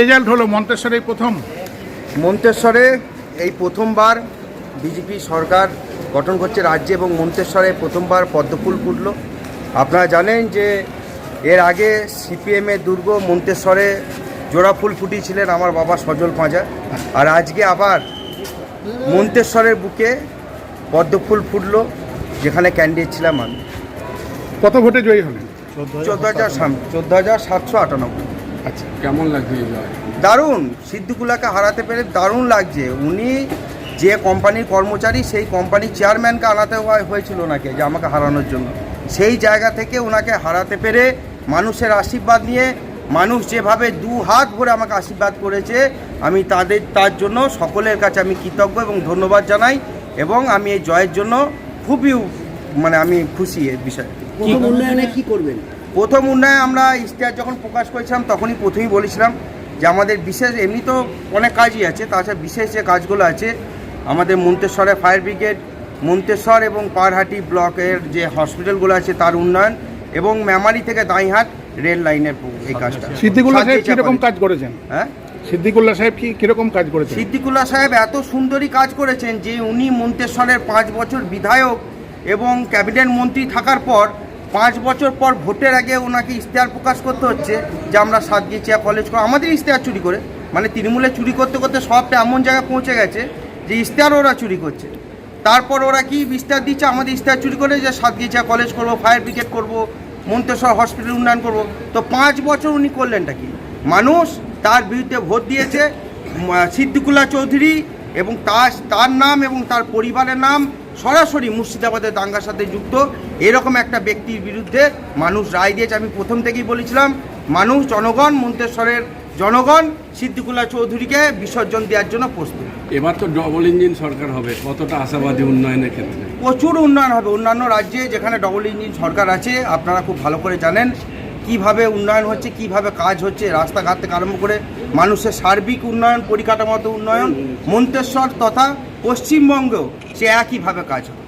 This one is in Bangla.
রেজাল্ট হলো মন্তেশ্বরে প্রথম। মন্তেশ্বরে এই প্রথমবার বিজেপি সরকার গঠন করছে রাজ্যে এবং মন্তেশ্বরে প্রথমবার পদ্মফুল ফুটল। আপনারা জানেন যে এর আগে সিপিএমের দুর্গ মন্তেশ্বরে জোড়া ফুল ফুটিয়েছিলেন আমার বাবা সজল পাঁজা, আর আজকে আবার মন্তেশ্বরের বুকে পদ্মফুল ফুটল, যেখানে ক্যান্ডিডেট ছিলাম আমি। কত ভোটে জয়ী হলেন? 14,798। আচ্ছা, কেমন লাগছে? দারুণ, সিদ্দিকুল্লাহকে হারাতে পেরে দারুণ লাগছে। উনি যে কোম্পানির কর্মচারী, সেই কোম্পানির চেয়ারম্যানকে আনাতে হয়েছিল ওনাকে, যে আমাকে হারানোর জন্য। সেই জায়গা থেকে ওনাকে হারাতে পেরে মানুষের আশীর্বাদ নিয়ে, মানুষ যেভাবে দু হাত ভরে আমাকে আশীর্বাদ করেছে, আমি তার জন্য সকলের কাছে আমি কৃতজ্ঞ এবং ধন্যবাদ জানাই। এবং আমি এই জয়ের জন্য খুবই আমি খুশি এর বিষয়ে। প্রথম উন্নয়নে কি করবেন? প্রথম উন্নয়ন আমরা ইশতেহার যখন প্রকাশ করেছিলাম তখনই প্রথমেই বলেছিলাম যে আমাদের বিশেষ, এমনি তো অনেক কাজই আছে, তাছাড়া বিশেষ যে কাজগুলো আছে আমাদের মন্তেশ্বরে ফায়ার ব্রিগেড, মন্তেশ্বর এবং পাহাড়হাটি ব্লকের যে হসপিটালগুলো আছে তার উন্নয়ন, এবং মেমারি থেকে দাঁইহাট রেল লাইনের এই কাজটা। সিদ্দিকুল্লাহ সাহেব কীরকম কাজ করেছেন? হ্যাঁ, সিদ্দিকুল্লাহ সাহেব কীরকম কাজ করেছেন? সিদ্দিকুল্লাহ সাহেব এত সুন্দরী কাজ করেছেন যে উনি মন্তেশ্বরের 5 বছর বিধায়ক এবং ক্যাবিনেট মন্ত্রী থাকার পর 5 বছর পর ভোটের আগে ওনাকে ইশতেহার প্রকাশ করতে হচ্ছে যে আমরা সাতগিছিয়া কলেজ করব। আমাদের ইশতেহার চুরি করে, তৃণমূলে চুরি করতে করতে সবটা এমন জায়গায় পৌঁছে গেছে যে ইশতেহার ওরা চুরি করছে। তারপর ওরা কি ইশতেহার দিচ্ছে আমাদের ইশতেহার চুরি করে, যে সাতগিছিয়া কলেজ করব, ফায়ার ব্রিগেড করব, মন্তেশ্বর হসপিটাল উন্নয়ন করব। তো 5 বছর উনি করলেনটা কি? মানুষ তার বিরুদ্ধে ভোট দিয়েছে। সিদ্দিকুল্লাহ চৌধুরী এবং তার নাম এবং তার পরিবারের নাম সরাসরি মুর্শিদাবাদের দাঙ্গার সাথে যুক্ত এরকম একটা ব্যক্তির বিরুদ্ধে মানুষ রায় দিয়েছে। আমি প্রথম থেকেই বলেছিলাম, মানুষ, জনগণ, মন্তেশ্বরের জনগণ সিদ্দিকুল্লাহ চৌধুরীকে বিসর্জন দেওয়ার জন্য প্রস্তুত। এবার তো ডবল ইঞ্জিন সরকার হবে, কতটা আশাবাদী উন্নয়নের ক্ষেত্রে? প্রচুর উন্নয়ন হবে। অন্যান্য রাজ্যে যেখানে ডবল ইঞ্জিন সরকার আছে, আপনারা খুব ভালো করে জানেন কিভাবে উন্নয়ন হচ্ছে, কিভাবে কাজ হচ্ছে, রাস্তাঘাট থেকে আরম্ভ করে মানুষের সার্বিক উন্নয়ন, পরিকাঠামোগত উন্নয়ন। মন্তেশ্বর তথা পশ্চিমবঙ্গেও সে একইভাবে কাজ হবে।